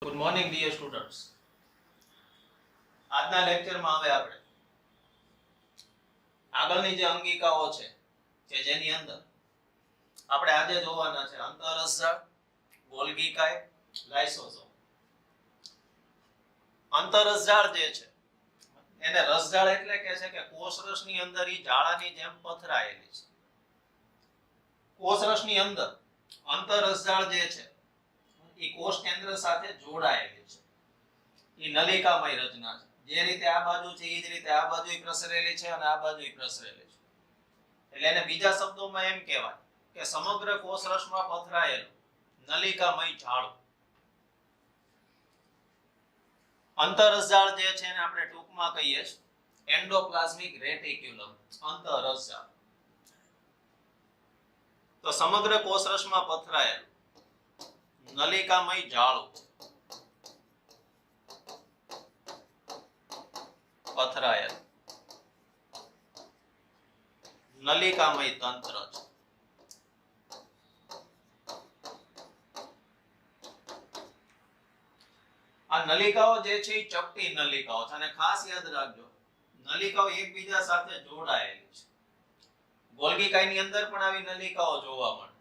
Good morning dear students. આજના લેક્ચરમાં હવે આપણે આગળની જે અંગિકાઓ છે કે જેની અંદર આપણે આજે જોવાના છે અંતરરસજાળ, ગોલ્ગી કાય, લાઇસોસોમ. અંતરરસજાળ જે છે એને રસજાળ એટલે કે છે કે કોષરસની અંદર ઈ જાળાની જેમ પથરાયેલી છે. કોષરસની અંદર અંતરરસજાળ જે છે ઈ કોષ કેન્દ્ર સાથે જોડાયેલી છે. ઈ નલિકામય રચના છે. જે રીતે આ બાજુ છે ઈ જ રીતે આ બાજુય પ્રસરેલી છે અને આ બાજુય પ્રસરેલી છે. એટલે એને બીજા શબ્દોમાં એમ કહેવાય કે સમગ્ર કોષરસમાં પથરાયેલું નલિકામય જાળું. અંતરરસજાળ જે છે એને આપણે ટૂંકમાં કહીએ છીએ એન્ડોપ્લાઝમિક રેટિક્યુલમ. અંતરરસજાળ તો સમગ્ર કોષરસમાં પથરાયેલું નલિકામય જાળું, પથરાયેલ નલિકામય તંત્ર છે. આ નલિકાઓ જે છે એ ચપટી નલિકાઓ છે અને ખાસ યાદ રાખજો નલિકાઓ એકબીજા સાથે જોડાયેલી છે. ગોલ્ગી કાયની અંદર પણ આવી નલિકાઓ જોવા મળે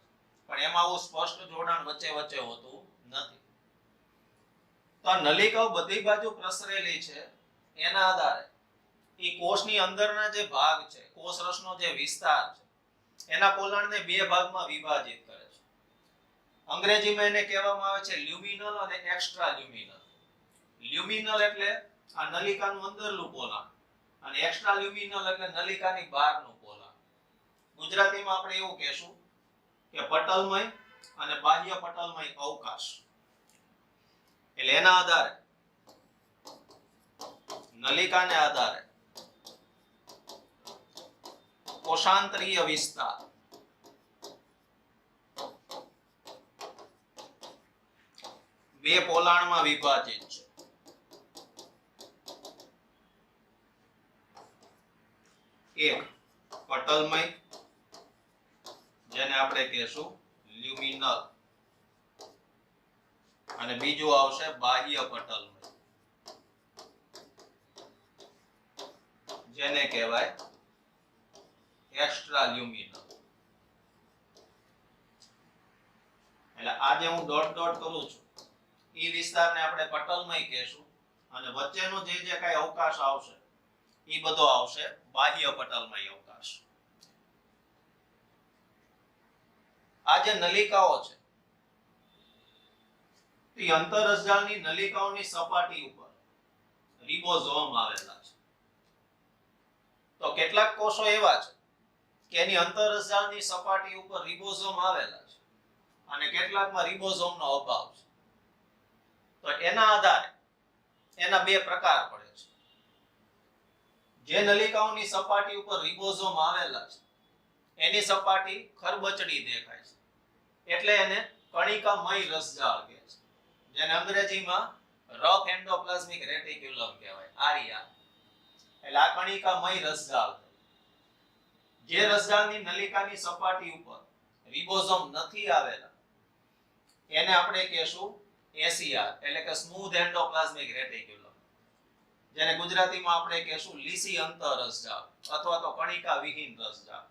પણ એમાં આવું સ્પષ્ટ જોડાણ વચ્ચે વચ્ચે હોતું નથી. તો આ નલિકાઓ બધી બાજુ પ્રસરેલી છે. એના આધારે એ કોષની અંદરના જે ભાગ છે, કોષરસનો જે વિસ્તાર છે એના પોલાણને બે ભાગમાં વિભાજિત કરે છે. અંગ્રેજીમાં એને કહેવામાં આવે છે લ્યુમિનલ અને એક્સ્ટ્રા લ્યુમિનલ. લ્યુમિનલ એટલે આ નલિકાનું અંદરનું પોલાણ અને એક્સ્ટ્રા લ્યુમિનલ એટલે નલિકાની બહારનું પોલાણ. ગુજરાતીમાં આપણે એવું કહેશું કે પટલમય અને બાહ્ય પટલમય અવકાશ. એટલે એના આધારે નલિકાને આધારે કોષાંતરીય વિસ્તાર બે પોલાણમાં વિભાજિત છે. એક પટલમય જેને આપણે કહેશું લ્યુમિનલ અને બીજું આવશે બાહ્ય પટલમય જેને કહેવાય એક્સ્ટ્રા લ્યુમિનલ. એટલે આજે હું ડોટ ડોટ કરું છું એ વિસ્તારને આપણે પટલમય કહેશું અને વચ્ચેનો જે જે કાંઈ અવકાશ આવશે એ બધો આવશે બાહ્ય પટલમય અવકાશ. આ જે નલિકાઓ છે એ અંતરરસજાળની નલિકાઓની સપાટી ઉપર રિબોઝોમ આવેલા છે. તો કેટલાક કોષો એવા છે કે એની અંતરરસજાળની સપાટી ઉપર રિબોઝોમ આવેલા છે અને કેટલાકમાં રિબોઝોમનો અભાવ છે. તો એના આધારે એના બે પ્રકાર પડે છે. જે નલિકાઓની સપાટી ઉપર રિબોઝોમ આવેલા છે એની સપાટી ખરબચડી દેખાય છે એટલે એને કણિકામય રસજાળ કહે છે, જેને અંગ્રેજીમાં રફ એન્ડોપ્લાઝમિક રેટિક્યુલમ કહેવાય, આરઈઆર. એટલે આ કણિકામય રસજાળ. જે રસજાળની નલિકાની સપાટી ઉપર રિબોઝોમ નથી આવેલા એને આપણે કહેશું એસીઆર એટલે કે સ્મૂધ એન્ડોપ્લાઝમિક રેટિક્યુલમ, જેને ગુજરાતીમાં આપણે કહેશું લીસી અંતરરસજાળ અથવા તો કણિકા વિહીન રસજાળ.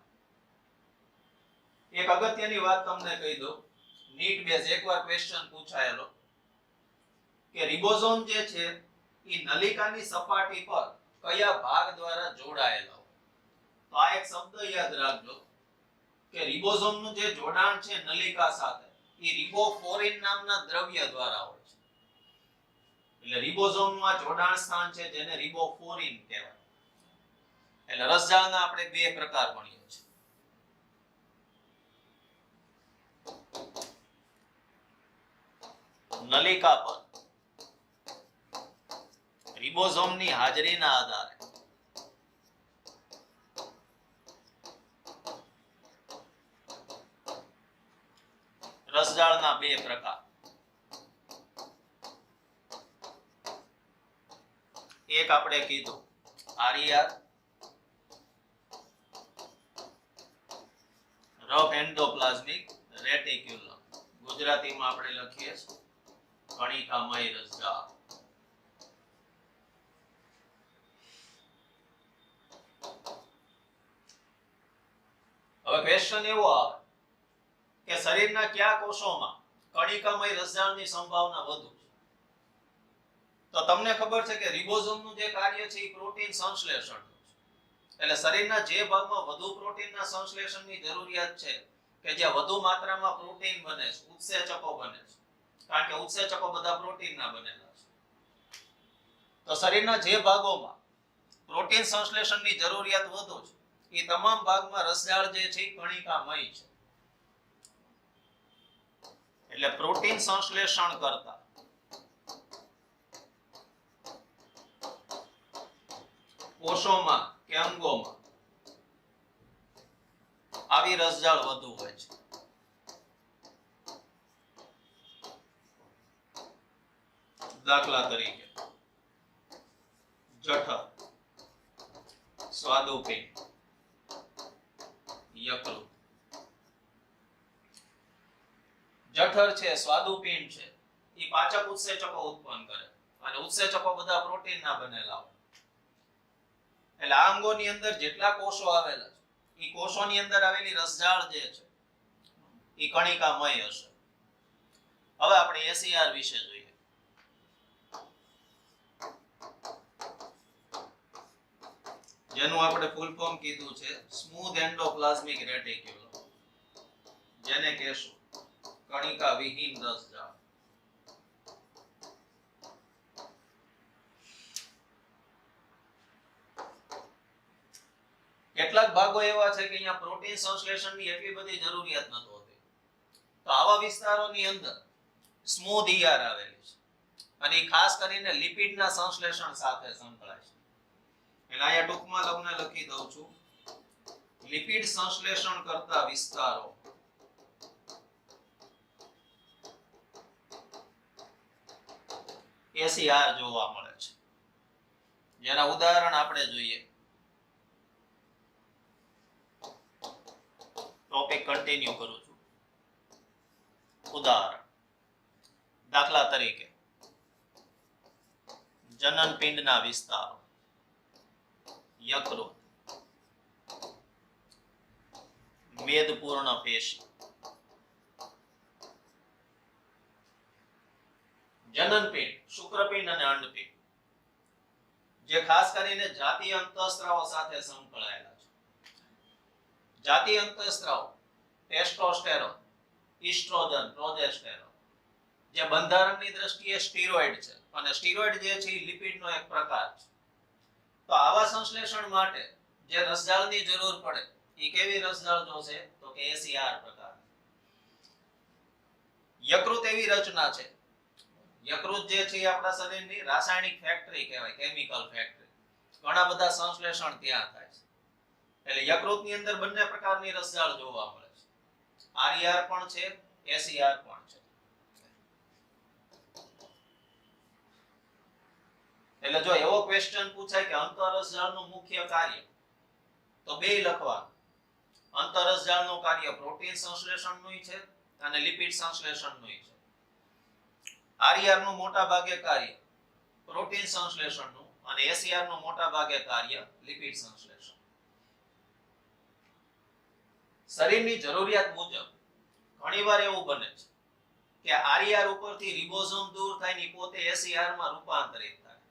એક અગત્યની વાત તમને કહી દઉં, નીટ બેઝ એકવાર ક્વેશ્ચન પૂછાયેલો કે રિબોઝોમ જે છે એ નલિકાની સપાટી પર કયા ભાગ દ્વારા જોડાયેલા હોય. તો આ એક શબ્દ યાદ રાખજો કે રિબોઝોમનું જે જોડાણ છે નલિકા સાથે એ રિબોફોરિન નામના દ્રવ્ય દ્વારા હોય છે. એટલે રિબોઝોમનું આ જોડાણ સ્થાન છે જેને રિબોફોરિન કહેવાય. એટલે રસજાળના આપણે બે પ્રકાર ભણીએ છીએ. નલિકા પર રિબોઝોમની હાજરીના આધારે રસજાળના બે પ્રકાર. એક આપણે કીધું આરઈઆર રફ એન્ડોપ્લાઝમિક રેટિક્યુલમ, ગુજરાતીમાં આપણે લખીએ છીએ કણિકામય રસજાળ. હવે ક્વેશ્ચન એવો આવે કે શરીરના કયા કોષોમાં કણિકામય રસજાળની સંભાવના વધુ છે? તો તમને ખબર છે કે રિબોઝોમનું જે કાર્ય છે એ પ્રોટીન સંશ્લેષણનું છે. એટલે શરીરના જે ભાગમાં વધુ પ્રોટીનના સંશ્લેષણની જરૂરિયાત છે, કે જ્યાં વધુ માત્રામાં પ્રોટીન બને છે, ઉત્સેચકો બને છે, કારણ કે ઉત્સેચકો બધા પ્રોટીનના બનેલા છે. તો શરીરના જે ભાગોમાં પ્રોટીન સંશ્લેષણની જરૂરિયાત વધુ છે, એ તમામ ભાગમાં રસજાળ જે છે એ કણિકામય છે. એટલે પ્રોટીન સંશ્લેષણ કરતા કોષોમાં કે અંગોમાં આવી રસજાળ વધુ હોય છે. દાખલા તરીકે જઠર, સ્વાદુપિંડ, યકૃત. જઠર છે, સ્વાદુપિંડ છે, એ પાચક ઉત્સેચકો ઉત્પન્ન કરે અને ઉત્સેચકો બધા પ્રોટીનના બનેલા હોય. એટલે આ અંગોની અંદર જેટલા કોષો આવેલા છે, એ કોષોની અંદર આવેલી રસજાળ જે છે એ કણિકામય હશે. હવે આપણે એસીઆર વિશે જોઈએ. જેનું આપણે ફૂલ ફોર્મ કીધું છે સ્મૂધ એન્ડોપ્લાઝમિક રેટિક્યુલમ, જેને કહેશું કણિકા વિહીન રસજાળ. કેટલાક ભાગો એવા છે કે અહીંયા પ્રોટીન સંશ્લેષણની એટલી બધી જરૂરિયાત નથી હોતી. તો આવા વિસ્તારોની અંદર સ્મૂધ ઈઆર આવેલી છે અને ખાસ કરીને લિપિડના સંશ્લેષણ સાથે સંકળાય છે. એટલે અહીંયા ટૂંકમાં તમને લખી દઉં છું, લિપિડ સંશ્લેષણ કરતા વિસ્તારો એસીઆર જોવા મળે છે. જેના ઉદાહરણ આપણે જોઈએ. ટોપિક કન્ટિન્યુ કરું છું. ઉદાહરણ દાખલા તરીકે જનન પિંડના વિસ્તારો, યકૃત, મેદપૂર્ણ પેશી. જનનપિંડ, શુક્રપિંડ અને અંડપિંડ જે ખાસ કરીને જાતીય અંતઃસ્ત્રાવો સાથે સંકળાયેલા છે. જાતીય અંતઃસ્ત્રાવ ટેસ્ટોસ્ટેરોન, ઈસ્ટ્રોજન, પ્રોજેસ્ટેરોન જે બંધારણની દ્રષ્ટિએ સ્ટીરોઇડ છે અને સ્ટીરોઇડ જે છે એ લિપિડનો એક પ્રકાર છે. તો આવા સંશ્લેષણ માટે જે રસજાળની જરૂર પડે એ કેવી રસજાળ જોશે? તો કે એસીઆર પ્રકાર. યકૃત એવી રચના છે, યકૃત જે છે એ આપણા શરીરની રાસાયણિક ફેક્ટરી કહેવાય, કેમિકલ ફેક્ટરી. ઘણા બધા સંશ્લેષણ ત્યાં થાય છે. એટલે યકૃતની અંદર બંને પ્રકારની રસજાળ જોવા મળે છે. આરઈઆર પણ છે, એસીઆર પણ છે. એટલે જો એવો ક્વેશ્ચન પૂછાય કે અંતરરસજાળનું મુખ્ય કાર્ય, તો બે લખવાનું. અંતરરસજાળનું કાર્ય પ્રોટીન સંશ્લેષણનું છે અને લિપિડ સંશ્લેષણનું છે. આરઈઆર નું મોટા ભાગે કાર્ય પ્રોટીન સંશ્લેષણનું અને એસીઆર નું મોટા ભાગે કાર્ય લિપિડ સંશ્લેષણ. શરીરની જરૂરિયાત મુજબ ઘણીવાર એવું બને છે કે આરઈઆર ઉપરથી રિબોઝોમ દૂર થાય ને પોતે એસીઆર માં રૂપાંતરિત થાય.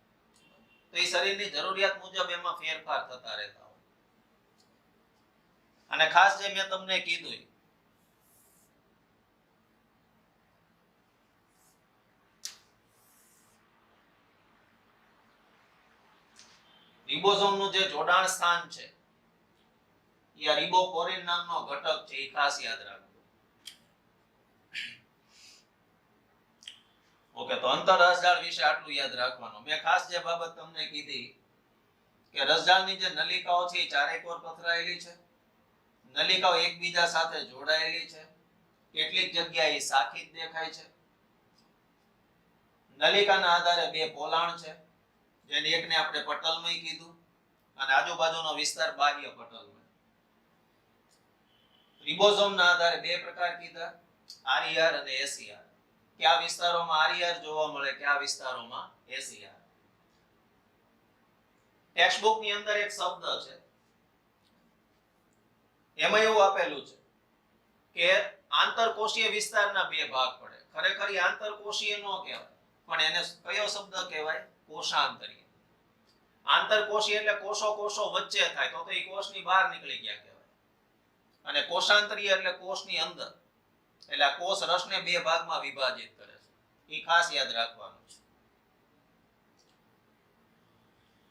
તો એ શરીરની જરૂરિયાત મુજબ એમાં ફેરફાર થતા રહેતા હોય. અને ખાસ જે મેં તમને કીધું, રિબોઝોમનું જે જોડાણ સ્થાન છે એ આ રિબોકોરિન નામનો ઘટક છે, એ ખાસ યાદ રાખજો. ઓકે, તો અંતરરસજાળ વિશે આટલું યાદ રાખવાનું. મેં ખાસ જે બાબત તમને કીધી કે રસજાળની જે નલિકાઓ છે એ ચારે કોર પથરાયેલી છે. નલિકાઓ એકબીજા સાથે જોડાયેલી છે. કેટલીક જગ્યાએ શાખિત દેખાય છે. નલિકાના આધારે બે પોલાણ છે, જેને એકને આપણે પટલમય કીધું અને આજુબાજુનો વિસ્તાર બાહ્ય પટલમય. રિબોઝોમના આધારે બે પ્રકાર કીધા, આરઈઆર અને એસીઆર. કયા વિસ્તારોમાં આરઈઆર જોવા મળે, કયા વિસ્તારોમાં એસઈઆર. ટેક્સ્ટ બુક ની અંદર એક શબ્દ છે, એમાં એવું આપેલું છે કે આંતરકોષીય વિસ્તારના બે ભાગ પડે. ખરેખર એ આંતરકોષીય ન કહેવાય, પણ એને કયો શબ્દ કહેવાય? કોષાંતરીય. આંતરકોષીય એટલે કોષો કોષો વચ્ચે થાય, તો એ કોષની બહાર નીકળી ગયા કહેવાય. અને કોષાંતરીય એટલે કોષની અંદર, એટલે આ કોષ રસને બે ભાગમાં વિભાજિત કરે છે. એ ખાસ યાદ રાખવાનું છે.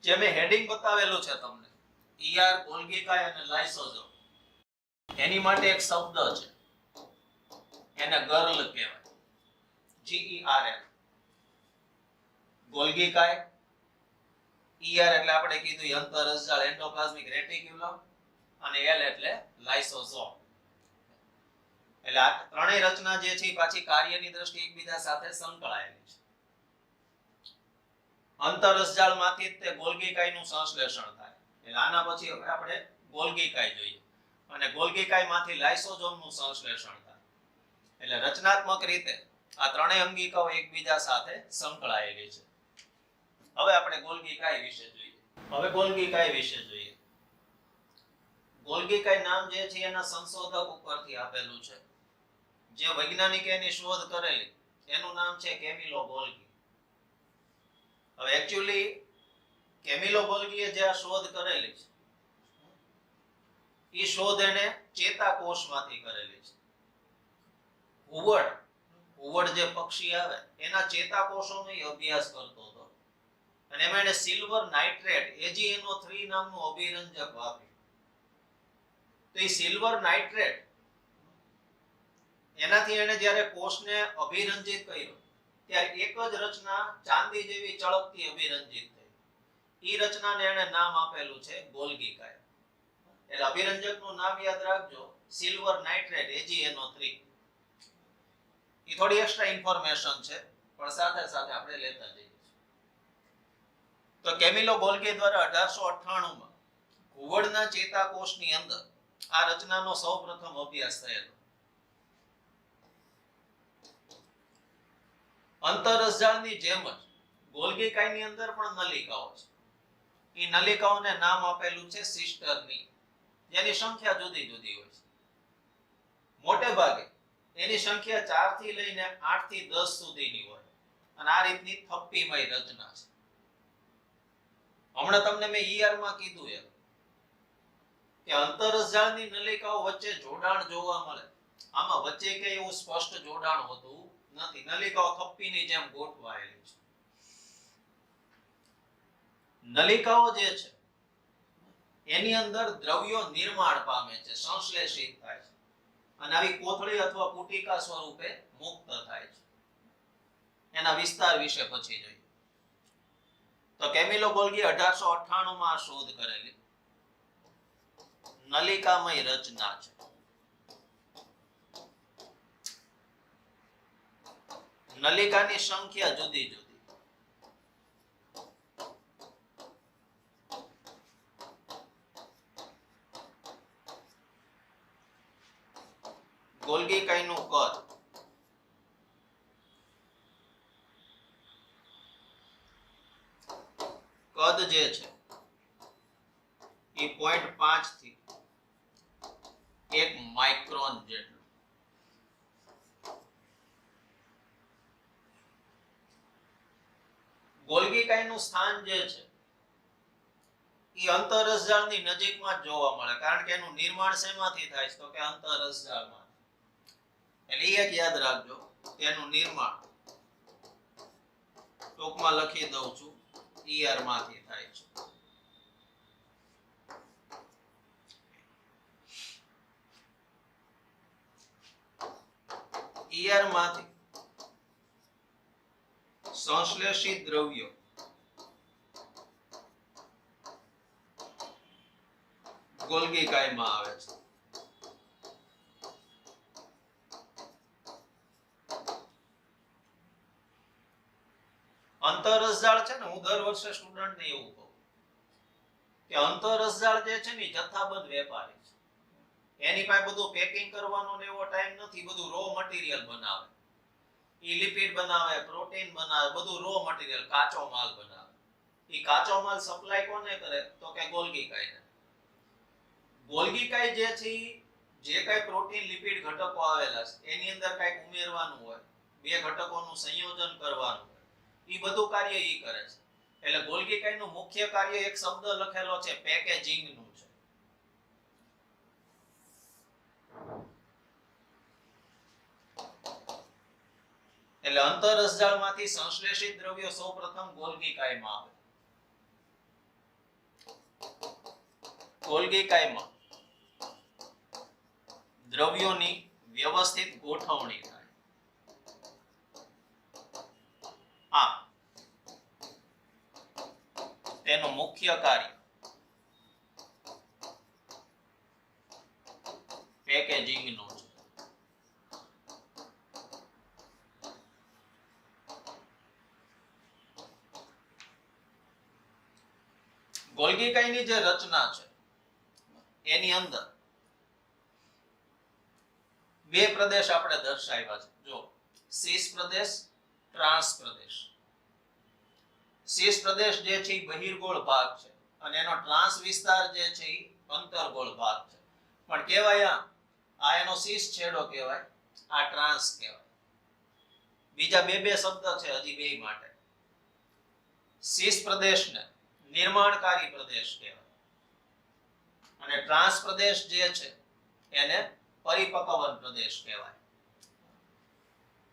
જે મેં હેડિંગ બતાવેલું છે તમને, ઈઆર, ગોલ્ગી કાય અને લાઇસોઝોમ, એની માટે એક શબ્દ છે, એને ગર્લ કહેવાય, GERL. ગોલ્ગી કાય, ઈઆર એટલે આપણે કીધું અંતરરસજાળ એન્ડોપ્લાઝમિક રેટિક્યુલમ, અને એલ એટલે લાઇસોઝોમ. એટલે આ ત્રણેય રચના જે છે પાછી કાર્યની દ્રષ્ટિએ એકબીજા સાથે સંકળાયેલી છે. અંતરરસજાળમાંથી તે ગોલ્ગી કાયનું સંશ્લેષણ થાય, એટલે આના પછી આપણે ગોલ્ગી કાય જોઈએ, અને ગોલ્ગી કાયમાંથી લાઇસોઝોમનું સંશ્લેષણ થાય. એટલે રચનાત્મક રીતે આ ત્રણેય અંગિકાઓ એકબીજા સાથે સંકળાયેલી છે. હવે આપણે ગોલ્ગી કાય વિશે જોઈએ. ગોલ્ગી કાય નામ જે છે એના સંશોધક ઉપરથી આપેલું છે. જે વૈજ્ઞાનિકે એની શોધ કરેલી એનું નામ છે કેમિલો ગોલ્ગી. હવે એક્ચ્યુઅલી કેમિલો ગોલ્ગીએ જે આ શોધ કરેલી છે, એ શોધ એને ચેતાકોષમાંથી કરેલી છે. ઉવડ જે પક્ષી આવે એના ચેતાકોષોનો અભ્યાસ કરતો હતો, અને એમાં એને સિલ્વર નાઇટ્રેટ AgNO3 નામનું અભિરંજક વાપર્યું. તો એ સિલ્વર નાઇટ્રેટ એનાથી એને જ્યારે કોષને અભિરંજિત કર્યો, ત્યારે એક જ રચના ચાંદી જેવી ચળકતી અભિરંજિત થઈ. એ રચનાને એને નામ આપેલું છે ગોલ્ગી કાય. એટલે અભિરંજકનું નામ યાદ રાખજો, સિલ્વર નાઇટ્રેટ AgNO3. એ થોડી એક્સ્ટ્રા ઇન્ફોર્મેશન છે, પણ સાથે સાથે આપણે લેતા જઈએ. તો કેમિલો ગોલ્ગી દ્વારા 1898 માં ઘુવડના ચેતાકોષની અંદર આ રચનાનો સૌપ્રથમ અભ્યાસ થયેલો. અંતરરસજાળની જેમ જ ગોલ્ગી કાયની અંદર પણ નલિકાઓ છે. એ નલિકાઓને નામ આપેલું છે સિસ્ટરની, જેની સંખ્યા જુદી જુદી હોય છે. મોટે ભાગે એની સંખ્યા 4 થી લઈને 8 થી 10 સુધીની હોય, અને આ રીતની થપ્પીમય રચના છે. હમણાં તમને મેં ઈઆર માં કીધું એમ કે અંતરરસજાળની નલિકાઓ વચ્ચે જોડાણ જોવા મળે. આમાં વચ્ચે કે એવું સ્પષ્ટ જોડાણ હોતું નથી. નલિકાઓ થપ્પીની જેમ ગોઠવાયેલી છે. નલિકાઓ જે છે એની અંદર દ્રવ્યો નિર્માણ પામે છે, સંશ્લેષિત થાય છે, અને આવી કોથળી અથવા પુટિકા સ્વરૂપે મુક્ત થાય છે. એના વિસ્તાર વિશે પછી જોઈએ. તો કેમિલો ગોલ્ગી 1898 માં શોધ કરેલી નલિકામય રચના છે. નલિકાની સંખ્યા જુદી જુદી. ગોલ્ગી કાયનું કદ જે છે એ 0.5 થી 1 માઇક્રોન જેટલું. ગોલ્ગી કાયનું સ્થાન જે છે એ અંતરરસજાળની નજીકમાં જ જોવા મળે, કારણ કે એનું નિર્માણ શેમાંથી થાય છે? તો કે અંતરરસજાળમાં. એટલે એક યાદ રાખજો કે એનું નિર્માણ ટૂંકમાં લખી દઉં છું, ઈઆર માંથી થાય છે. ઈઆર માંથી સંશ્લેષિત દ્રવ્યો ગોલ્ગી કાયમાં આવે છે. અંતરરસજાળ છે ને, હું દર વર્ષે સ્ટુડન્ટને એવું કહું કે અંતરરસજાળ જે છે ને જથ્થાબંધ વેપારી છે. એની પાસે બધું પેકિંગ કરવાનો ને એવો ટાઈમ નથી, બધું રો મટીરીયલ બનાવે. ઈ લિપિડ બનાવે, પ્રોટીન બનાવે, બધું રો મટીરીયલ, કાચો માલ બનાવે. ઈ કાચો માલ સપ્લાય કોને કરે? તો કે ગોલ્ગી કાયને. ગોલ્ગી કાય જે છે જે કઈ પ્રોટીન લિપિડ ઘટકો આવેલા છે એની અંદર કઈક ઉમેરવાનું હોય, બે ઘટકોનું સંયોજન કરવાનું હોય, ઈ બધું કાર્ય ઈ કરે છે. એટલે ગોલ્ગી કાયનું મુખ્ય કાર્ય એક શબ્દ લખેલો છે, પેકેજિંગ નું છે. એટલે અંતરરસજાળમાંથી સંશ્લેષિત દ્રવ્યો સૌપ્રથમ ગોલ્ગી કાયમાં આવે. ગોલ્ગી કાયમાં દ્રવ્યોની વ્યવસ્થિત ગોઠવણી થાય. આ તેનું મુખ્ય કાર્ય પેકેજિંગ નું છે. ગોલ્ગી કાયની જે રચના છે એની અંદર બે પ્રદેશ આપણે દર્શાવ્યા છે. જો શીર્ષ પ્રદેશ, ટ્રાંસ પ્રદેશ. શીર્ષ પ્રદેશ જે છે એ બહિર્ગોળ ભાગ છે અને એનો ટ્રાંસ વિસ્તાર જે છે એ અંતર્ગોળ ભાગ છે. પણ કહેવાય આ એનો શીર્ષ છેડો કહેવાય, આ ટ્રાંસ કહેવાય. બીજા બે શબ્દ છે હજી બે માટે. શીર્ષ પ્રદેશને નિર્માણકારી પ્રદેશ કહેવાય અને ટ્રાંસ પ્રદેશ જે છે એને પરિપક્વન પ્રદેશ કહેવાય.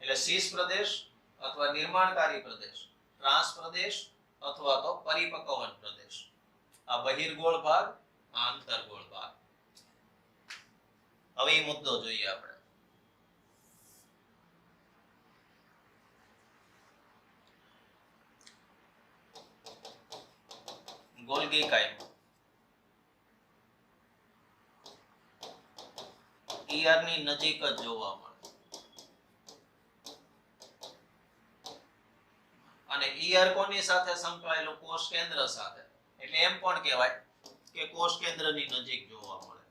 એટલે શીર્ષ પ્રદેશ અથવા નિર્માણકારી પ્રદેશ, ટ્રાંસ પ્રદેશ અથવા તો પરિપક્વન પ્રદેશ. આ બહિર્ગોળ ભાગ, આ અંતર્ગોળ ભાગ. હવે એ મુદ્દો જોઈએ આપણે. ગોલ્ગી કાયમાં ઈઆર ની નજીક જ જોવા મળે અને ઈઆર કોની સાથે સંકળાયેલું? કોષ કેન્દ્ર સાથે. એટલે એમ પણ કહેવાય કે કોષ કેન્દ્રની નજીક જોવા મળે.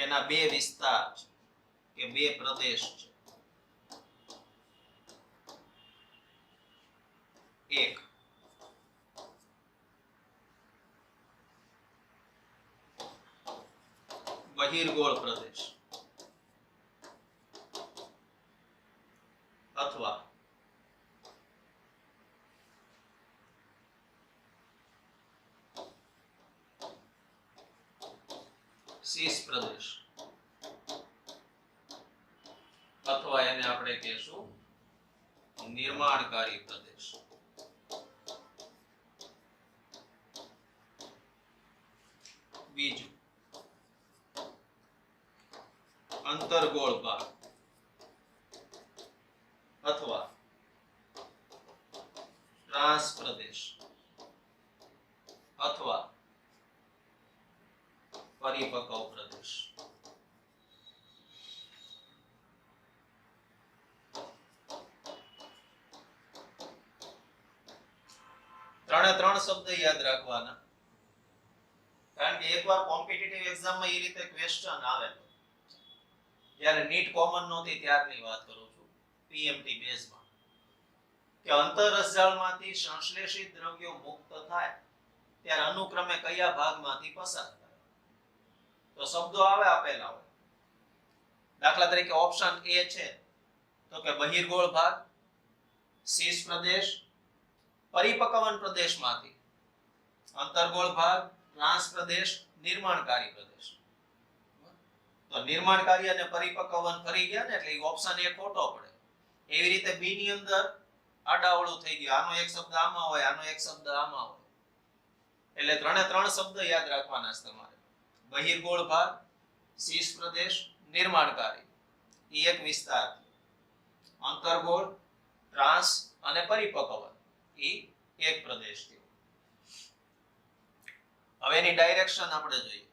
એના બે વિસ્તાર છે કે બે પ્રદેશ છે. એક બહિર્ગોળ પ્રદેશ અથવા શીર્ષ પ્રદેશ અથવા એને આપણે કહેશું નિર્માણકારી પ્રદેશ. બીજું અંતર્ગોળ ભાગ અથવા ટ્રાંસ પ્રદેશ અથવા પરિપક્વ પ્રદેશ. ત્રણ શબ્દ યાદ રાખવાના, કારણ કે એકવાર કોમ્પિટિટિવ એક્ઝામમાં એ રીતે ક્વેશ્ચન આવેલો. જ્યારે નીટ કોમન નહોતી ત્યારની વાત કરું છું, પીએમટી બેઝમાં, કે અંતરરસજાળમાંથી સંશ્લેષિત દ્રવ્યો મુક્ત થાય ત્યારે અનુક્રમે કયા ભાગમાંથી પસાર થાય. તો શબ્દો આવે આપેલા હોય. દાખલા તરીકે ઓપ્શન એ છે તો કે બહિર્ગોળ ભાગ, શીર્ષ પ્રદેશ, પરિપક્વન પ્રદેશમાંથી અંતર્ગોળ ભાગ, ટ્રાંસ પ્રદેશ, નિર્માણકારી પ્રદેશ. તો નિર્માણકારી અને પરિપક્વન ફરી ગયા ને એટલે ઓપ્શન એ ખોટો પડે. એવી રીતે બી ની અંદર આડાવળું થઈ ગયું. આનો એક શબ્દ આમાં હોય, આનો એક શબ્દ આમાં હોય. એટલે ત્રણ શબ્દ યાદ રાખવાના છે તમારે. બહિર્ગોળ ભાગ, શીર્ષ પ્રદેશ, નિર્માણકારી એ એક વિસ્તાર. અંતર્ગોળ, ટ્રાંસ અને પરિપક્વન એ એક પ્રદેશ થયો. હવે એની ડાયરેક્શન આપણે જોઈએ.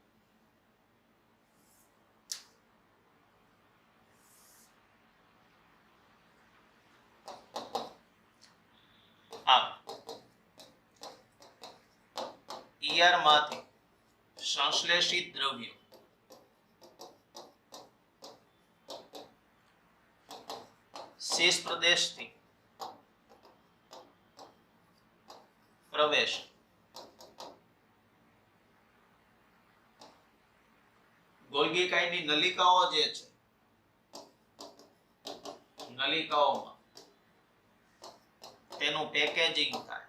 ઈઆર માંથી સંશ્લેષિત દ્રવ્યો શેષ પ્રદેશથી પ્રવેશ ગોલ્ગી કાયની નલિકાઓ જે છે નલિકાઓમાં તેનું પેકેજિંગ થાય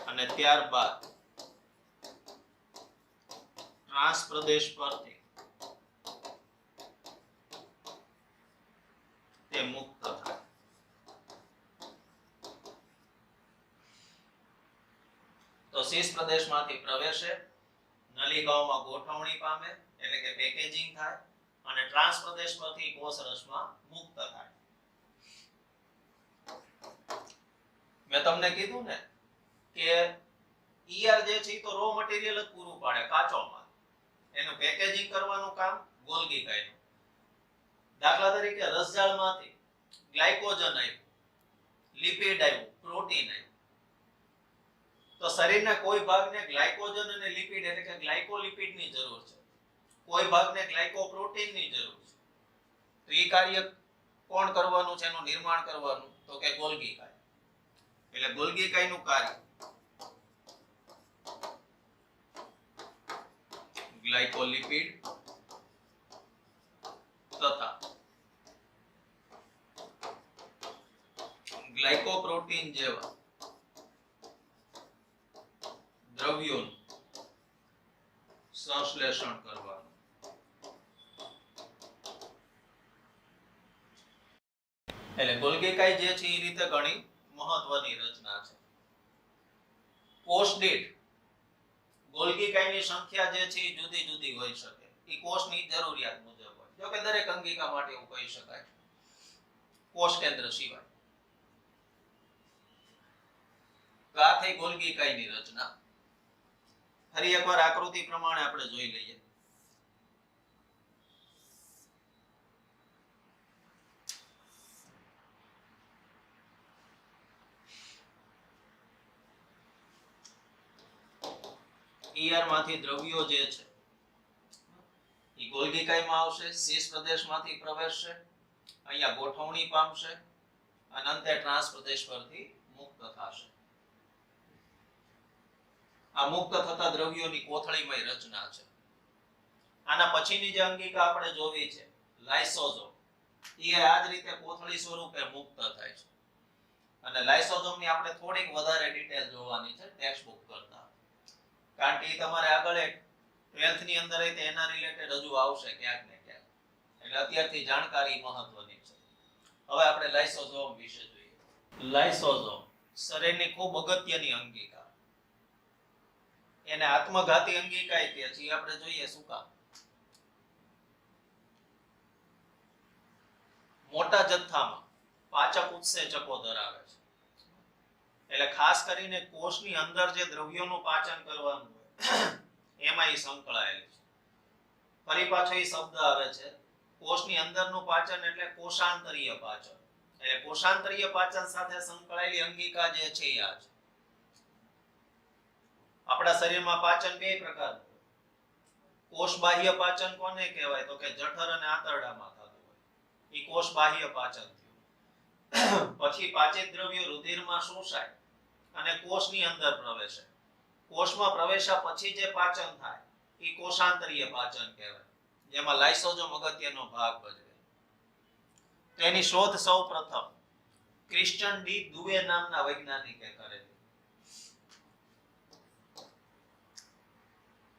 અને ત્યારબાદ ટ્રાંસ પ્રદેશ પરથી તે મુક્ત થાય. તો શીર્ષ પ્રદેશમાંથી પ્રવેશે, નલિકાઓમાં ગોઠવણી પામે એટલે કે પેકેજિંગ થાય અને ટ્રાંસ પ્રદેશ પરથી કોષ રસમાં મુક્ત થાય. મેં તમને કીધું ને કે ઈઆર જે છે તો રો મટીરીયલ જ પૂરું પાડે, કાચો માલ. એનું પેકેજિંગ કરવાનું કામ ગોલ્ગી કાયનું. દાખલા તરીકે રસજાળમાંથી ગ્લાયકોજન આવ્યું, લિપિડ આવ્યું, પ્રોટીન આવ્યું. તો શરીરના કોઈ ભાગને ગ્લાયકોજન અને લિપિડ એટલે કે ગ્લાયકોલિપિડની જરૂર છે, કોઈ ભાગને ગ્લાયકોપ્રોટીનની જરૂર છે. તો એ કાર્ય કોણ કરવાનું છે, એનું નિર્માણ કરવાનું? તો કે ગોલ્ગી કાય. એટલે ગોલ્ગી કાયનું કાર્ય ગ્લાયકોલિપિડ તથા ગ્લાયકોપ્રોટીન જેવા દ્રવ્યોનું સંશ્લેષણ કરવાનું. એટલે ગોલ્ગી કાય જે છે એ રીતે ઘણી મહત્વની રચના છે. કોષ દીઠ ગોલ્ગી કાયની સંખ્યા જે છે એ જુદી જુદી હોઈ શકે, એ કોષની જરૂરિયાત મુજબ હોય. જો કે દરેક અંગિકા માટે એવું કહી શકાય, કોષ કેન્દ્ર સિવાય. તો આ થઈ ગોલ્ગી કાયની રચના. ફરી એકવાર આકૃતિ પ્રમાણે આપણે જોઈ લઈએ. ઈઆર માંથી દ્રવ્યો જે છે એ ગોલ્ગી કાયમાં આવશે, શીર્ષ પ્રદેશમાંથી પ્રવેશશે, અહીંયા ગોઠવણી પામશે અને અંતે ટ્રાંસ પ્રદેશ પરથી મુક્ત થશે. આ મુક્ત થતા દ્રવ્યોની કોથળીમય રચના છે. આના પછીની જે અંગિકા આપણે જોવી છે લાઇસોઝોમ, એ આ જ રીતે કોથળી સ્વરૂપે મુક્ત થાય છે. અને લાઇસોઝોમની આપણે થોડીક વધારે ડિટેલ જોવાની છે ટેક્સ્ટ બુક કરતા, કારણ કે તમારે આગળ 12th ની અંદર એના રિલેટેડ હજુ આવશે ક્યાંક ને ક્યાંક. એટલે અત્યારથી જાણકારી મહત્વની છે. હવે આપણે લાઇસોઝોમ વિશે જોઈએ. લાઇસોઝોમ શરીરની ખૂબ અગત્યની અંગિકા, એને આત્મઘાતી અંગિકા કહે છે. આપણે જોઈએ શું કામ? મોટા જથ્થામાં પાચક ઉત્સેચકો ધરાવે છે. એટલે ખાસ કરીને કોષની અંદર જે દ્રવ્યોનું પાચન કરવાનું હોય એમાં એ સંકળાયેલું છે. ફરી પાછો એ શબ્દ આવે છે કોષની અંદરનું પાચન એટલે કોષાંતરીય પાચન. એટલે કોષાંતરીય પાચન સાથે સંકળાયેલી અંગિકા જે છે આ છે. આપણા શરીરમાં પાચન બે પ્રકારનું હોય. કોષ બાહ્ય પાચન કોને કહેવાય? તો કે જઠર અને આંતરડામાં થતું હોય, એ કોષ બાહ્ય પાચન થયું. પછી પાચિત દ્રવ્યો રુધિરમાં શોષાય અને કોષની અંદર પ્રવેશે. કોષમાં પ્રવેશ્યા પછી જે પાચન થાય એ કોષાંતરીય પાચન કહેવાય, જેમાં લાઇસોઝોમ અગત્યનો ભાગ ભજવે. તો એની શોધ સૌપ્રથમ ક્રિશ્ચન ડી દુવે નામના વૈજ્ઞાનિકે કરેલી.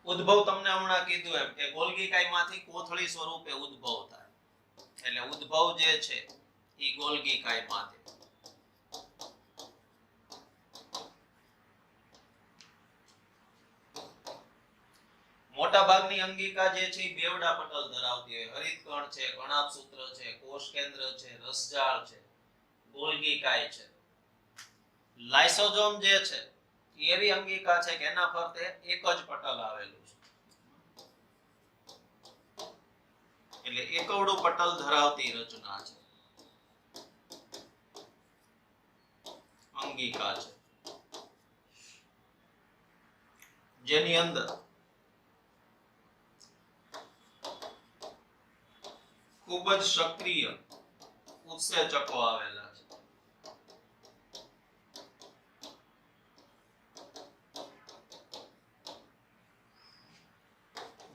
ઉદ્ભવ તમને હમણાં કીધું એમ કે ગોલ્ગી કાયમાંથી કોથળી સ્વરૂપે ઉદ્ભવ થાય. એટલે ઉદ્ભવ જે છે એ ગોલ્ગી કાયમાંથી. મોટા ભાગની અંગિકા જે છે બેવડા પટલ ધરાવતી હોય. હરિતકણ છે, કણાભસૂત્ર છે, કોષ કેન્દ્ર છે, રસજાળ છે, ગોલ્ગી કાય છે. લાઇસોઝોમ જે છે એવી અંગિકા છે કે એના ફરતે એક જ પટલ આવેલું છે. એટલે એકવડું પટલ ધરાવતી રચના છે. અંગિકા છે, જેની અંદર ખૂબ જ સક્રિય ઉત્સેચકો આવેલા છે.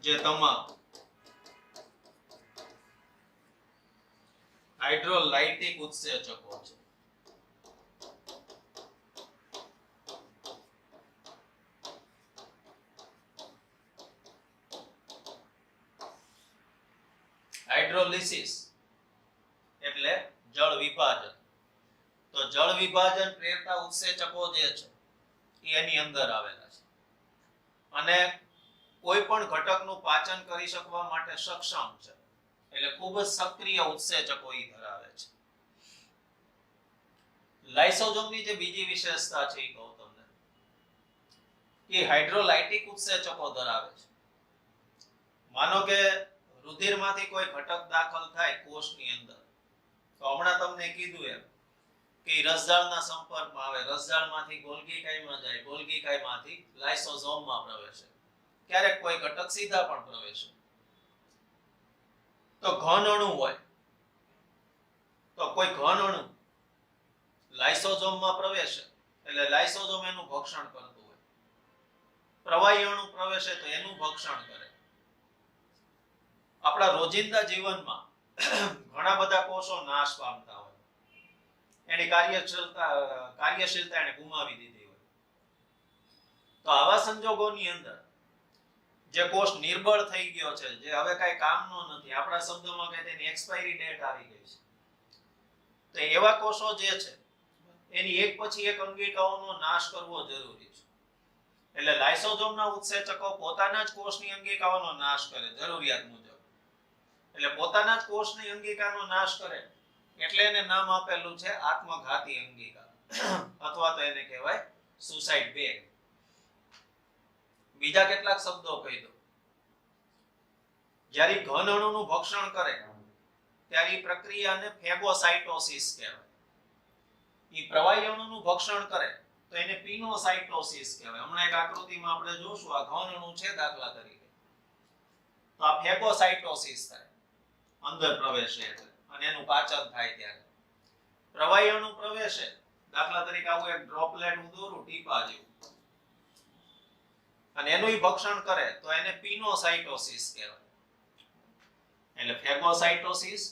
જે તમામ હાઇડ્રોલાઇટિક ઉત્સેચકો છે. હાઇડ્રોલિસિસ એટલે જળ વિભાજન. તો જળ વિભાજન પ્રેરતા ઉત્સેચકો જે છે એની અંદર આવેલા છે અને કોઈ પણ ઘટકનું પાચન કરી શકવા માટે સક્ષમ છે, એટલે ખૂબ જ સક્રિય ઉત્સેચકો ઈ ધરાવે છે. લાઇસોસોમની જે બીજી વિશેષતા છે એ કહું તમને, કે હાઇડ્રોલાઇટિક ઉત્સેચકો ધરાવે છે. માનો કે રુધિરમાંથી કોઈ ઘટક દાખલ થાય કોષની અંદર, તો હમણાં તમને કીધું એમ કે રસજાળના સંપર્કમાં આવે, રસજાળમાંથી ગોલ્ગી કાયમાં જાય, ગોલ્ગી કાયમાંથી લાઇસોસોમમાં પ્રવેશે, ક્યારેક કોઈ ઘટક સીધા પણ પ્રવેશે. તો ઘન અણુ હોય તો કોઈ ઘન અણુ લાઇસોસોમમાં પ્રવેશે એટલે લાઇસોસોમ એનું ભક્ષણ કરતું હોય, પ્રવાહી અણુ પ્રવેશે તો એનું ભક્ષણ કરે. આપણા રોજિંદા જીવનમાં ઘણા બધા કોષો નાશ પામતા હોય, એની કાર્યશીલતા એને ગુમાવી દીધી હોય. તો આવા સંજોગોની અંદર જે કોષ નિર્બળ થઈ ગયો છે, જે હવે કઈ કામનો નથી, આપણા શબ્દોમાં કહે તેની એક્સપાયરી ડેટ આવી ગઈ છે, તો એવા કોષો જે છે એની એક પછી એક અંગિકાઓનો નાશ કરવો જરૂરી છે. એટલે લાઇસોસોમના ઉત્સેચકો પોતાના જ કોષની અંગિકાઓનો નાશ કરે જરૂરિયાત મુજબ. એટલે પોતાના જ કોષની અંગિકાનો નાશ કરે એટલે એને નામ આપેલું છે આત્મઘાતી અંગિકા અથવા તો એને કહેવાય સુસાઇડ બેગ. બીજા કેટલાક શબ્દો કહી દો. જ્યારે ઘન અણુનું ભક્ષણ કરે ત્યારે પ્રક્રિયાને ફેગોસાઇટોસિસ કહેવાય. ઈ પ્રવાહી અણુનું ભક્ષણ કરે તો એને પિનોસાઇટોસિસ કહેવાય. હમણાં એક આકૃતિમાં આપણે જોશું, આ ઘન અણુ છે દાખલા તરીકે, તો આ ફેગોસાઇટોસિસ થાય અંદર પ્રવેશે એટલે, અને એનું પાચન થાય ત્યારે. પ્રવાહી અણુ પ્રવેશે, દાખલા તરીકે આવું એક ડ્રોપલેટ હું દોરું ટીપા જેવું, અને એનું ભક્ષણ કરે તો એને પિનોસાઇટોસિસ કહેવાય. એટલે ફેગોસાઇટોસિસ,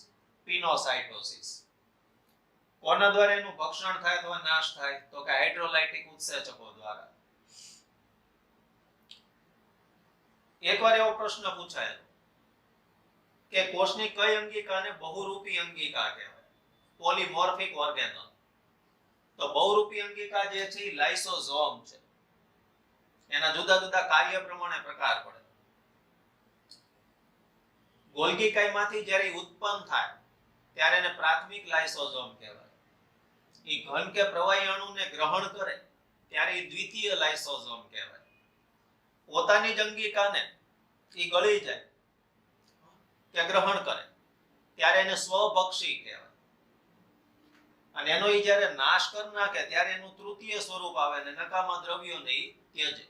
પિનોસાઇટોસિસ. કોના દ્વારા એનું ભક્ષણ થાય અથવા નાશ થાય? તો કે હાઇડ્રોલાઇટિક ઉત્સેચકો દ્વારા. એકવાર એવો પ્રશ્ન પૂછાયો કે કોષની કઈ અંગિકાને બહુરૂપી અંગિકા કહેવાય, પોલીમોર્ફિક ઓર્ગેનલ. તો બહુરૂપી અંગિકા જે છે એ લાઇસોસોમ છે. એના જુદા જુદા કાર્ય પ્રમાણે પ્રકાર પડે. ગોલ્ગી કાયમાંથી જ્યારે ઉત્પન્ન થાય ત્યારે એને પ્રાથમિક લાઇસોસોમ કહેવાય. ઈ ઘન કે પ્રવાહી અણુને ગ્રહણ કરે ત્યારે ઈ દ્વિતીય લાઇસોસોમ કહેવાય. પોતાની જ અંગિકાને ઈ ગળી જાય કે ગ્રહણ કરે ત્યારે એને સ્વભક્ષી કહેવાય. અને એનો ઈ જ્યારે નાશ કરી નાખે ત્યારે એનું તૃતીય સ્વરૂપ આવે ને નકામા દ્રવ્યોને ઈ ત્યજે.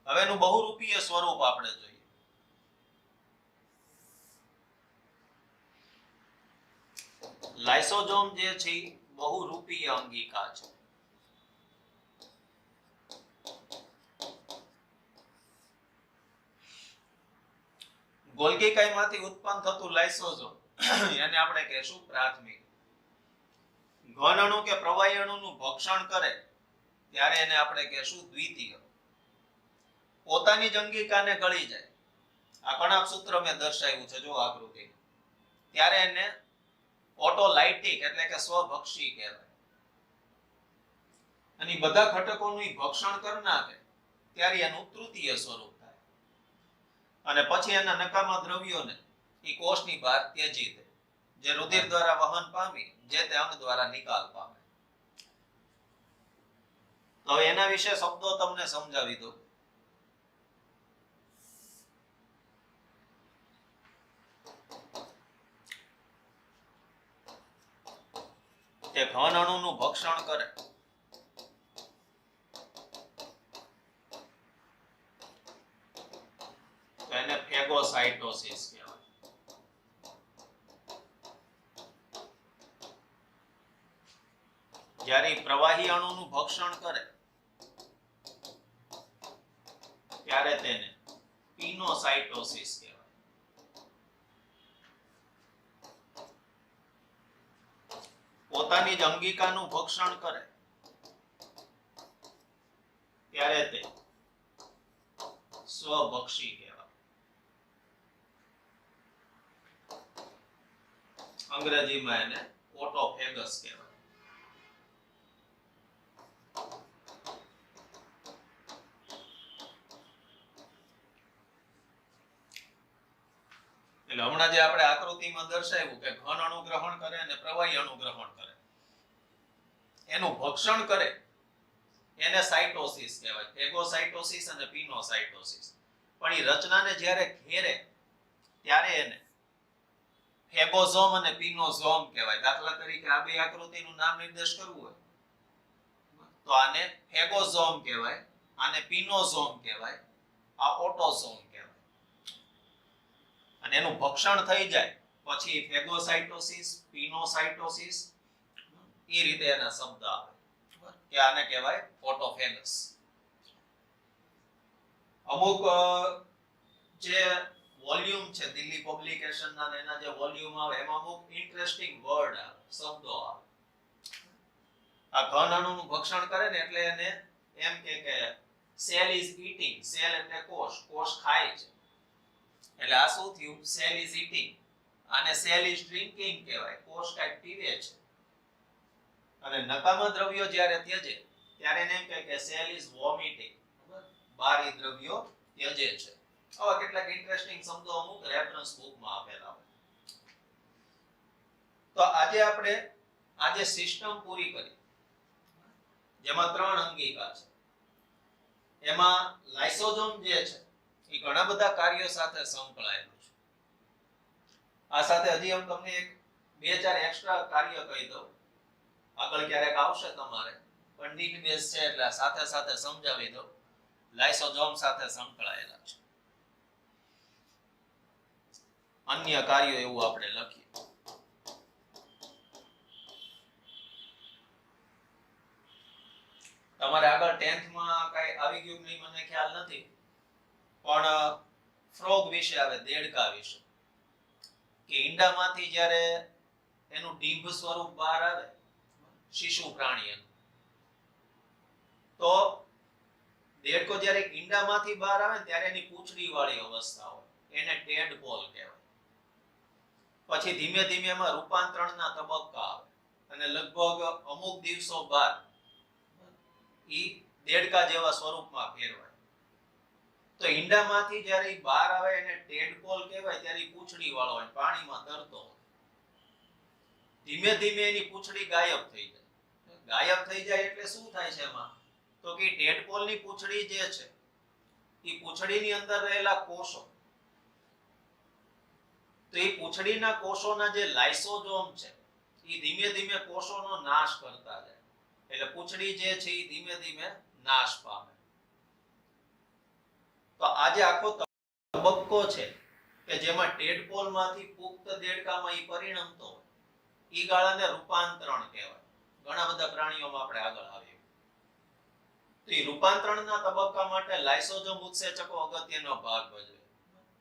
હવે એનું બહુરૂપીય સ્વરૂપ આપણે જોઈએ. લાઇસોસોમ જે છે બહુરૂપીય અંગિકા છે. ગોલ્ગી કાયમાંથી ઉત્પન્ન થતું લાઇસોસોમ એને આપણે કહેશું પ્રાથમિક. ઘન અણુ કે પ્રવાહી અણુનું ભક્ષણ કરે ત્યારે એને આપણે કહેશું દ્વિતીય. પોતાની જ અંગિકાને ગળી જાય, આ કણાપ સૂત્ર મેં દર્શાવ્યું છે જો આકૃતિ, ત્યારે એને ઓટોલાઇટિક એટલે કે સ્વભક્ષી કહેવાય. અને બધા ઘટકોનું ભક્ષણ કરી નાખે ત્યારે એનું તૃતીય સ્વરૂપ થાય. અને પછી એના નકામા દ્રવ્યોને એ કોષની બહાર ત્યજી દે, જે રુધિર દ્વારા વહન પામી જે તે અંગ દ્વારા નિકાલ પામે. તો એના વિશે શબ્દો તમને સમજાવી દઉં. કે ઘન અણુનું ભક્ષણ કરે તો એને ફેગોસાઇટોસિસ કહેવાય. જ્યારે પ્રવાહી અણુનું ભક્ષણ કરે ત્યારે તેને પિનોસાઇટોસિસ કહેવાય. પોતાની જ અંગિકાનું ભક્ષણ કરે ત્યારે તે સ્વભક્ષી કહેવાય. અંગ્રેજીમાં એને ઓટોફેગસ કહેવાય. એટલે હમણાં જે આપણે આકૃતિમાં દર્શાવ્યું કે ઘન અણુ ગ્રહણ કરે અને પ્રવાહી અણુ ગ્રહણ કરે, એનું ભક્ષણ કરે એને સાઇટોસિસ કહેવાય. ફેગોસાઇટોસિસ અને પિનોસાઇટોસિસ. પણ એ રચનાને જ્યારે ઘેરે ત્યારે એને ફેગોઝોમ અને પિનોઝોમ કહેવાય. દાખલા તરીકે આ બે આકૃતિનું નામ નિર્દેશ કરવું હોય તો આને ફેગોઝોમ કહેવાય, આને પિનોઝોમ કહેવાય, આ ઓટોઝોમ કહેવાય. અને એનું ભક્ષણ થઈ જાય પછી ફેગોસાઇટોસિસ, પિનોસાઇટોસિસ એ રીતે એના શબ્દ આવે કે આને કહેવાય ઓટોફેગસ. અમુક જે વોલ્યુમ છે દિલ્હી પબ્લિકેશનના એના જે વોલ્યુમ આવે એમાં અમુક ઇન્ટરેસ્ટિંગ વર્ડ આવે, શબ્દો આવે. આ ઘન અણુનું ભક્ષણ કરે ને એટલે એને એમ કે સેલ ઇઝ ઈટિંગ. સેલ એટલે કોષ, કોષ ખાય છે. એટલે આ શું થયું? Cell is eating. આને સેલ ઇઝ ડ્રિંકિંગ કહેવાય. કોષ કાંઈક પીવે છે. અને નકામા દ્રવ્યો જ્યારે ત્યજે ત્યારે એને એમ કહે કે સેલ ઇઝ વોમિટિંગ. બારી દ્રવ્યો ત્યજે છે. આવા કેટલાક ઇન્ટરેસ્ટિંગ શબ્દો અમુક રેફરન્સ બુકમાં આપેલા હોય. તો આજે આપણે આજે સિસ્ટમ પૂરી કરી જેમાં 3 અંગિકા છે. એમાં લાઇસોઝોમ જે છે એ ઘણા બધા કાર્યો સાથે સંકળાયેલું છે. આ સાથે હજી હું તમને એક 2-4 એક્સ્ટ્રા કાર્ય કહી દઉં. આગળ ક્યારેક આવશે તમારે પણ નીટ બેઝ છે એટલે સાથે સાથે સમજાવી દઉં. લાઇસોઝોમ સાથે સંકળાયેલા છે અન્ય કાર્યો એવું આપણે લખીએ. તમારે આગળ 10th માં કઈ આવી ગયું નહીં મને ખ્યાલ નથી, પણ ફ્રોગ વિશે આવે, દેડકા વિશે. કે ઈંડામાંથી જ્યારે એનું ડીંભ સ્વરૂપ બહાર આવે શિશુ પ્રાણી, તો દેડકો જ્યારે ઈંડામાંથી બહાર આવે ત્યારે એની પૂંછડી વાળી અવસ્થા હોય, એને ટેડપોલ કહેવાય. પછી ધીમે ધીમે એમાં રૂપાંતરણના તબક્કા આવે અને લગભગ અમુક દિવસો બાદ ઈ દેડકા જેવા સ્વરૂપમાં ફેરવાય. તો ઈંડામાંથી જ્યારે ઈ બહાર આવે એને ટેડપોલ કહેવાય. ત્યારે ઈ પૂંછડી વાળો હોય, પાણીમાં તરતો હોય. ધીમે ધીમે એની પૂંછડી ગાયબ થઈ જાય. ગાયબ થઈ જાય એટલે શું થાય છે એમાં? તો કે ટેડપોલની પૂંછડી જે છે ઈ પૂંછડીની અંદર રહેલા કોષો, તો એ પૂંછડીના કોષોના જે લાઇસોઝોમ છે એ ધીમે ધીમે કોષોનો નાશ કરતા જાય. એટલે પૂંછડી જે છે એ ધીમે ધીમે નાશ પામે. તો આજે આખો તબક્કો છે કે જેમાં ટેડપોલમાંથી પુખ્ત દેડકામાં ઈ પરિણમતો હોય, ઈ ગાળાને રૂપાંતરણ કહેવાય. ઘણા બધા પ્રાણીઓમાં આપણે આગળ આવીએ. તો ઈ રૂપાંતરણના તબક્કા માટે લાઇસોઝોમ ઉત્સેચકો અગત્યનો ભાગ ભજવે.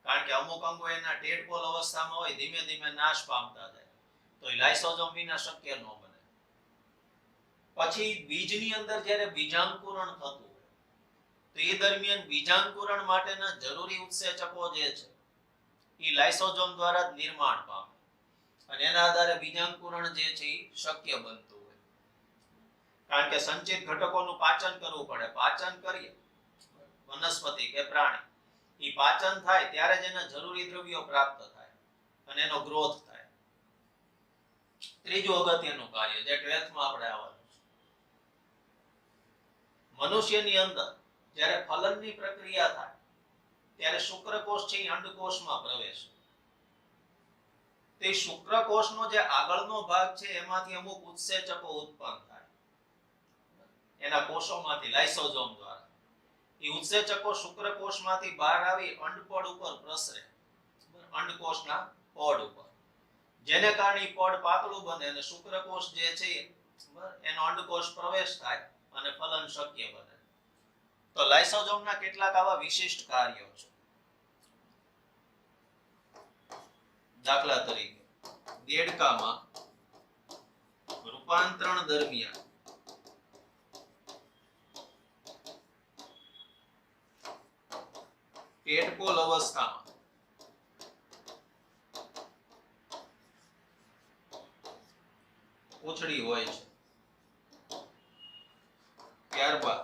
કારણ કે અમુક અંગો એના ટેડપોલ અવસ્થામાં હોય, ધીમે ધીમે નાશ પામતા જાય. તો એ લાઇસોઝોમ વિના શક્ય ન બને. પછી બીજની અંદર જ્યારે બીજાંકુરણ થતું હોય તો એ દરમિયાન બીજાંકુરણ માટેના જરૂરી ઉત્સેચકો જે છે એ લાઇસોઝોમ દ્વારા જ નિર્માણ પામે અને એના આધારે બીજાંકુરણ જે છે એ શક્ય બનતું હોય. કારણ કે સંચિત ઘટકોનું પાચન કરવું પડે. પાચન કરીએ વનસ્પતિ કે પ્રાણી, ઈ પાચન થાય ત્યારે જ એના જરૂરી દ્રવ્યો પ્રાપ્ત થાય અને એનો ગ્રોથ થાય. ત્રીજું અગત્યનું કાર્ય જે 12th માં આપણે આવવાનું છે, મનુષ્યની અંદર જ્યારે ફલનની પ્રક્રિયા થાય ત્યારે શુક્રકોષ છે એ અંડકોષમાં પ્રવેશે. તે શુક્રકોષનો જે આગળનો ભાગ છે એમાંથી અમુક ઉત્સેચકો ઉત્પન્ન થાય એના કોષોમાંથી લાઇસોઝોમ દ્વારા. એ ઉત્સેચકો શુક્રકોષમાંથી બહાર આવી અંડપડ ઉપર પ્રસરે, અંડકોષના પડ ઉપર, જેને કારણે પડ પાતળું બને અને શુક્રકોષ જે છે એનો અંડકોષ પ્રવેશ થાય અને ફલન શક્ય બને. તો લાઇસોસોમના કેટલાક આવા વિશિષ્ટ કાર્યો છે. દાખલા તરીકે દેડકામાં રૂપાંતરણ દરમિયાન પેટકોલ અવસ્થામાં પૂંછડી હોય છે. ત્યારબાદ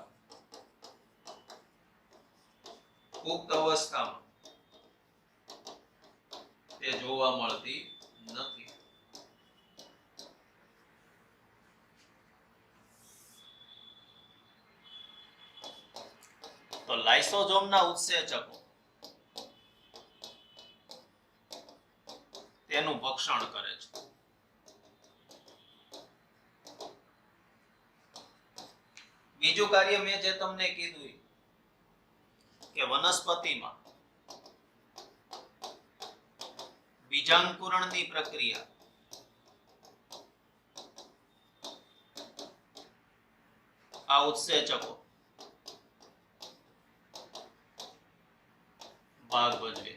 પુખ્ત અવસ્થામાં તે જોવા મળતી નથી. તો લાઇસોસોમના ઉત્સેચકો તેનું ભક્ષણ કરે છે. બીજું કાર્ય મેં જે તમને કીધું કે વનસ્પતિમાં બીજાંકુરણની પ્રક્રિયા આ ઉત્સેચકો ભાગ ભજવે.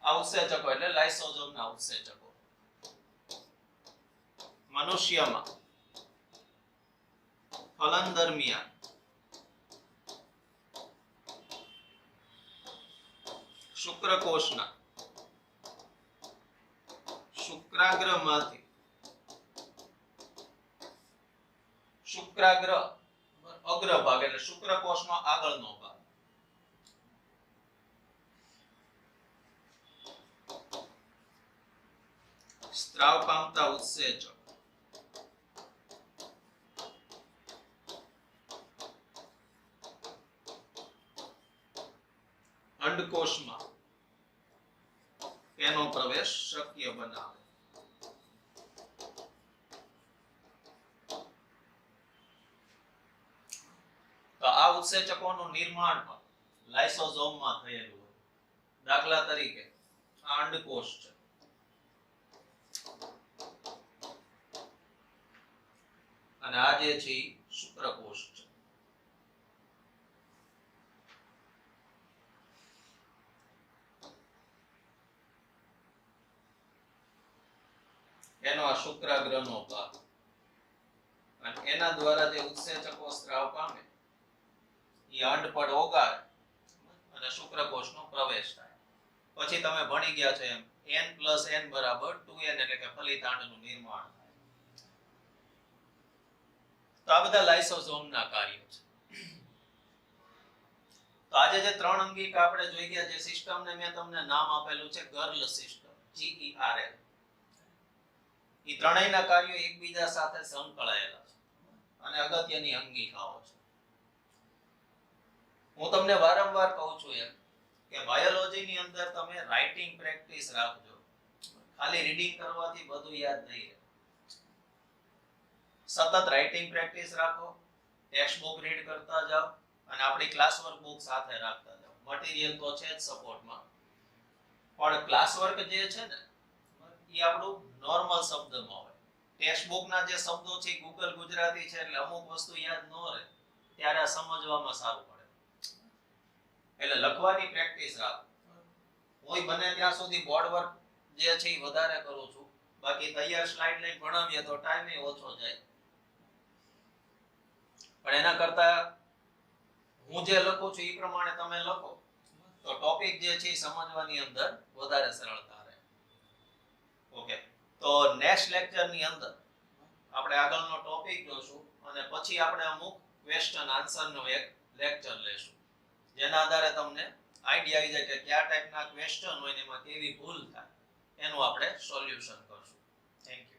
આ ઉત્સેચકો એટલે લાઇસોસોમના ઉત્સેચકો. મનુષ્યમાં ફલન દરમિયાન શુક્રકોષના શુક્રાગ્રમાંથી શુક્રાગ્ર અગ્રભાગ એટલે શુક્રકોષનો આગળનો ભાગ સ્ત્રાવ પામતા ઉત્સેચક અંડકોષમાં તેનો પ્રવેશ શક્ય બનાવે. તો આ ઉત્સેચકોનું નિર્માણ પણ લાઇસોસોમમાં થયેલું હોય. દાખલા તરીકે આ અંડકોષ છે, અને આ જે છે શુક્રકોષ છે. એનો આ શુક્રાગ્રનો ભાગ, અને એના દ્વારા જે ઉત્સેચકો સ્ત્રાવ પામે એ અંડપડ ઓગાળે અને શુક્રકોષનો પ્રવેશ થાય. પછી તમે ભણી ગયા છો એમ n + n = 2n એટલે કે ફલિતાંડનું નિર્માણ થાય. તો આ બધા લાઇસોસોમના કાર્યો છે. તો આજે જે ત્રણ અંગિક આપણે જોઈ ગયા, જે સિસ્ટમને મેં તમને નામ આપેલું છે ગર્લ સિસ્ટમ, GERL, એ ત્રણેયના કાર્યો એકબીજા સાથે સંકળાયેલા છે અને અગત્યની અંગિકાઓ છે. હું તમને વારંવાર કહું છું એમ કે બાયોલોજીની અંદર તમે રાઇટિંગ પ્રેક્ટિસ રાખજો. ખાલી રીડિંગ કરવાથી બધું યાદ નહીં રહે. સતત રાઇટિંગ પ્રેક્ટિસ રાખો, ટેક્સ્ટ બુક રીડ કરતા જાઓ અને આપણી ક્લાસવર્ક બુક સાથે રાખતા જાઓ. મટીરીયલ તો છે જ સપોર્ટમાં, પણ ક્લાસવર્ક જે છે ને એ આપણું નોર્મલ શબ્દમાં હોય. ટેક્સ્ટ બુકના જે શબ્દો છે ગૂગલ ગુજરાતી છે એટલે અમુક વસ્તુ યાદ ન રહે ત્યારે આ સમજવામાં સારું પડે. એટલે લખવાની પ્રેક્ટિસ રાખો. કોઈ બને ત્યાં સુધી બોર્ડ વર્ક જે છે એ વધારે કરું છું, બાકી તૈયાર સ્લાઇડ લઈને ભણાવીએ તો ટાઈમ ઓછો જાય. પણ એના કરતા હું જે લખું છું એ પ્રમાણે તમે લખો તો ટોપિક જે છે એ સમજવાની અંદર વધારે સરળતા રહે. ઓકે, તો નેક્સ્ટ લેક્ચરની અંદર આપણે આગળનો ટોપિક જોશું અને પછી આપણે અમુક ક્વેશ્ચન આન્સરનો એક લેક્ચર લેશું, જેના આધારે તમને આઈડિયા આવી જાય કે કયા ટાઈપના ક્વેશ્ચન હોય ને એમાં કેવી ભૂલ થાય એનું આપણે સોલ્યુશન કરશું. Thank you.